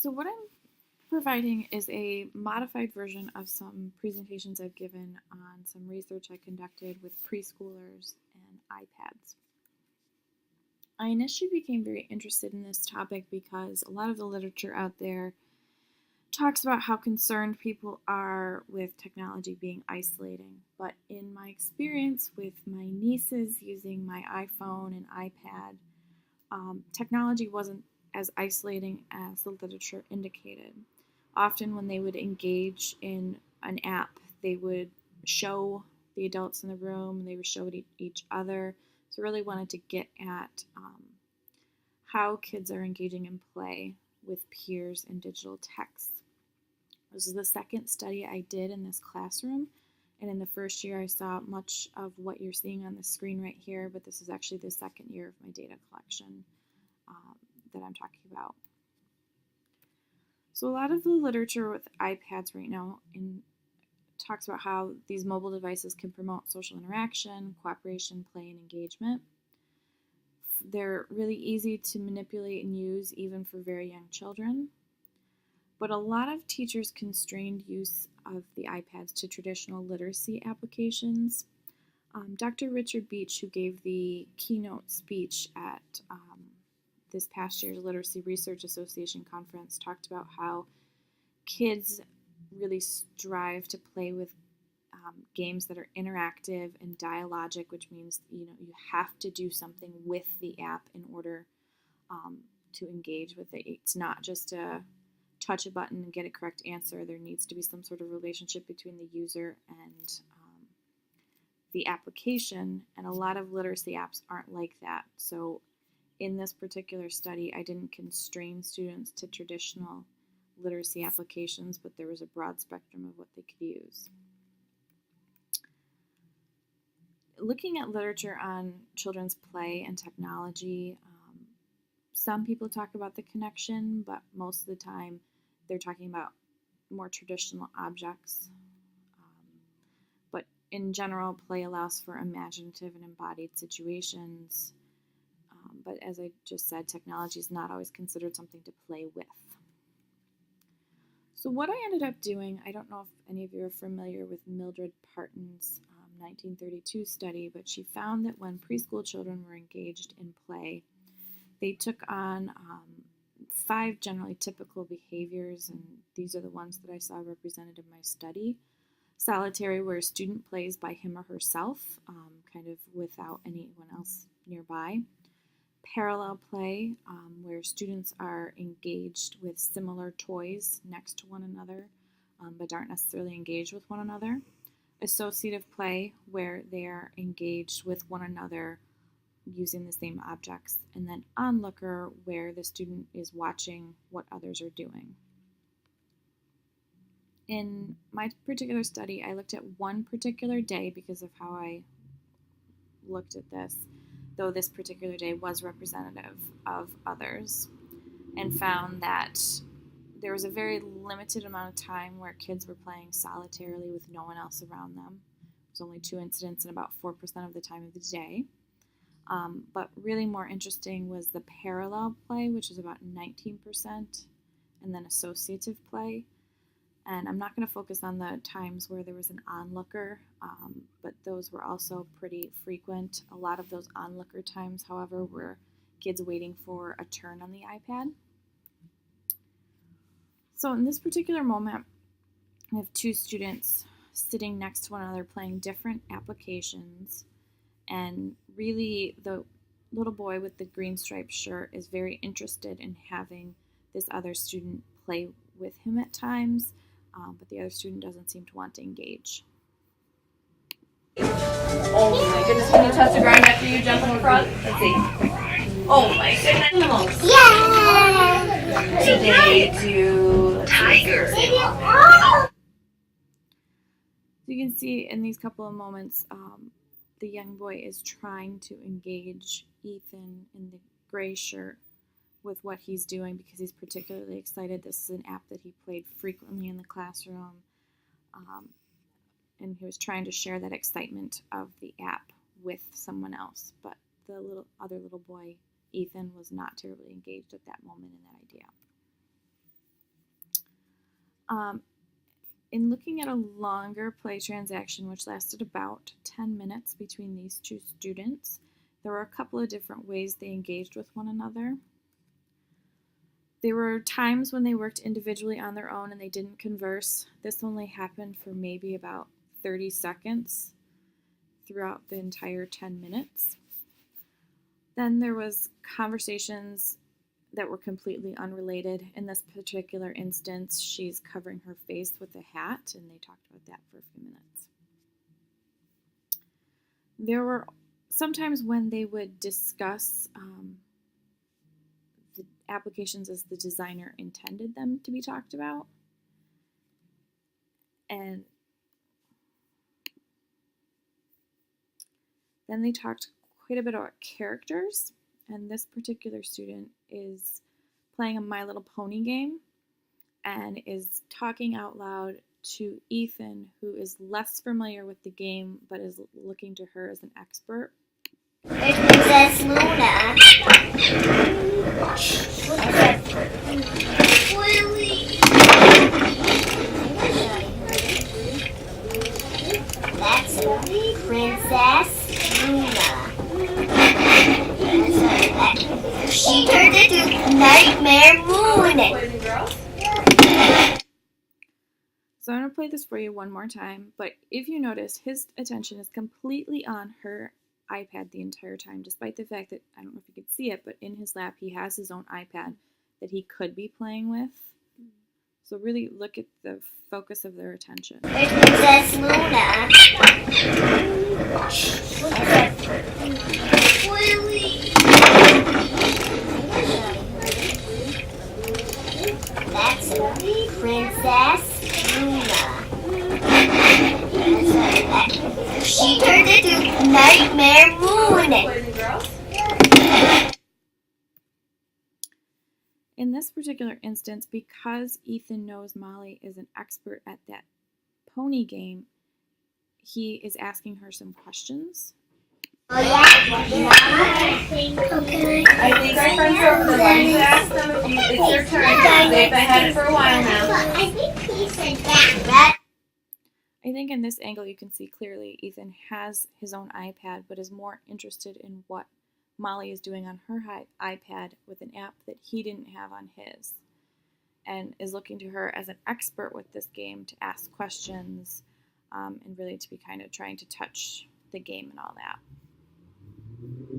So what I'm providing is a modified version of some presentations I've given on some research I conducted with preschoolers and iPads. I initially became very interested in this topic because a lot of the literature out there talks about how concerned people are with technology being isolating. But in my experience with my nieces using my iPhone and iPad, technology wasn't as isolating as the literature indicated. Often, when they would engage in an app, they would show the adults in the room and they would show it each other. So, I really wanted to get at how kids are engaging in play with peers and digital texts. This is the second study I did in this classroom. And in the first year, I saw much of what you're seeing on the screen right here, but this is actually the second year of my data collection that I'm talking about. So a lot of the literature with iPads right now talks about how these mobile devices can promote social interaction, cooperation, play, and engagement. They're really easy to manipulate and use even for very young children. But a lot of teachers constrained use of the iPads to traditional literacy applications. Dr. Richard Beach, who gave the keynote speech at this past year's Literacy Research Association conference, talked about how kids really strive to play with games that are interactive and dialogic, which means you have to do something with the app in order to engage with it. It's not just a touch a button and get a correct answer. There needs to be some sort of relationship between the user and the application, and a lot of literacy apps aren't like that. So in this particular study, I didn't constrain students to traditional literacy applications, but there was a broad spectrum of what they could use. Looking at literature on children's play and technology, some people talk about the connection, but most of the time they're talking about more traditional objects. But in general, play allows for imaginative and embodied situations. But as I just said, technology is not always considered something to play with. So what I ended up doing, I don't know if any of you are familiar with Mildred Parton's 1932 study, but she found that when preschool children were engaged in play, they took on 5 generally typical behaviors, and these are the ones that I saw represented in my study. Solitary, where a student plays by him or herself, kind of without anyone else nearby. Parallel play, where students are engaged with similar toys next to one another, but aren't necessarily engaged with one another. Associative play, where they are engaged with one another using the same objects. And then onlooker, where the student is watching what others are doing. In my particular study, I looked at one particular day because of how I looked at this, though this particular day was representative of others, and found that there was a very limited amount of time where kids were playing solitarily with no one else around them. There's only 2 incidents in about 4% of the time of the day. But really more interesting was the parallel play, which is about 19%, and then associative play. And I'm not going to focus on the times where there was an onlooker, but those were also pretty frequent. A lot of those onlooker times, however, were kids waiting for a turn on the iPad. So in this particular moment, I have 2 students sitting next to one another playing different applications, and really the little boy with the green striped shirt is very interested in having this other student play with him at times, but the other student doesn't seem to want to engage. Oh my goodness, can you touch the ground after you jump in front? Let's see. Oh my goodness. Yeah! Today do tiger. So you can see in these couple of moments, the young boy is trying to engage Ethan in the gray shirt with what he's doing because he's particularly excited. This is an app that he played frequently in the classroom, and he was trying to share that excitement of the app with someone else. But the other little boy, Ethan, was not terribly engaged at that moment in that idea. Um, in looking at a longer play transaction, which lasted about 10 minutes between these two students, there were a couple of different ways they engaged with one another. There were times when they worked individually on their own and they didn't converse. This only happened for maybe about 30 seconds throughout the entire 10 minutes. Then there was conversations that were completely unrelated. In this particular instance, she's covering her face with a hat, and they talked about that for a few minutes. There were sometimes when they would discuss the applications as the designer intended them to be talked about. And then they talked quite a bit about characters, and this particular student is playing a My Little Pony game and is talking out loud to Ethan, who is less familiar with the game but is looking to her as an expert. It's Princess Luna. That's Princess Luna. She turned into Nightmare Moon. So I'm going to play this for you one more time, but if you notice, his attention is completely on her iPad the entire time, despite the fact that, I don't know if you could see it, but in his lap he has his own iPad that he could be playing with. So really look at the focus of their attention. It's Princess Luna. That's Princess Luna. She turned into Nightmare Moon. In this particular instance, because Ethan knows Molly is an expert at that pony game, he is asking her some questions. Oh, yeah. Okay. I think our friends are over there. Why don't you ask them if it's your turn? They've been at it for a while now. I think he said that. I think in this angle you can see clearly Ethan has his own iPad but is more interested in what Molly is doing on her iPad with an app that he didn't have on his, and is looking to her as an expert with this game to ask questions and really to be kind of trying to touch the game and all that.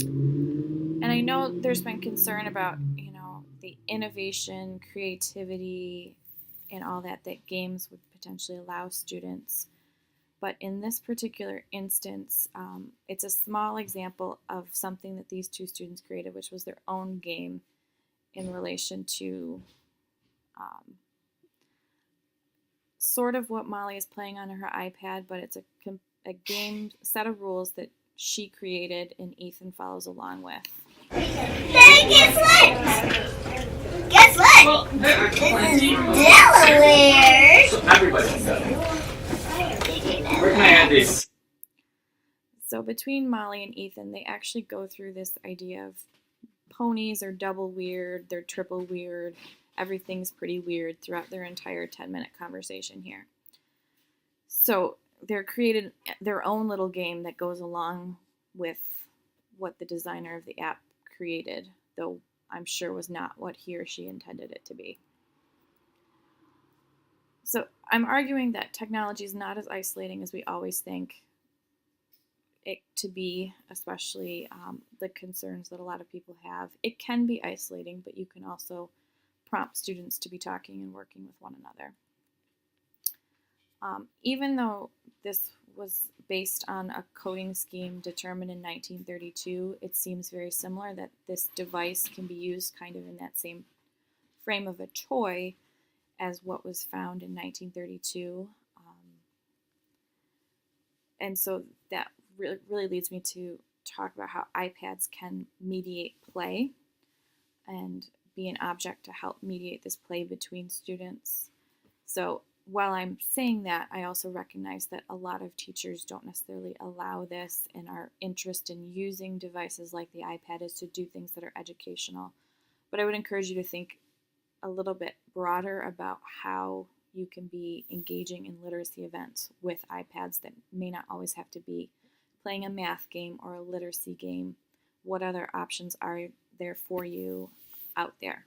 And I know there's been concern about, the innovation, creativity, and all that games would potentially allow students. But in this particular instance, it's a small example of something that these two students created, which was their own game in relation to sort of what Molly is playing on her iPad, but it's a game set of rules that she created and Ethan follows along with. Hey, guess what? Guess what? This is Delaware. So everybody's done. Where can I add these? So between Molly and Ethan, they actually go through this idea of ponies are double weird, they're triple weird, everything's pretty weird throughout their entire 10-minute conversation here. So they're created their own little game that goes along with what the designer of the app created, though I'm sure was not what he or she intended it to be. So I'm arguing that technology is not as isolating as we always think it to be, especially the concerns that a lot of people have. It can be isolating, but you can also prompt students to be talking and working with one another. Even though this was based on a coding scheme determined in 1932, it seems very similar that this device can be used kind of in that same frame of a toy as what was found in 1932. And so that really leads me to talk about how iPads can mediate play and be an object to help mediate this play between students. So while I'm saying that, I also recognize that a lot of teachers don't necessarily allow this, and our interest in using devices like the iPad is to do things that are educational. But I would encourage you to think a little bit broader about how you can be engaging in literacy events with iPads that may not always have to be playing a math game or a literacy game. What other options are there for you out there?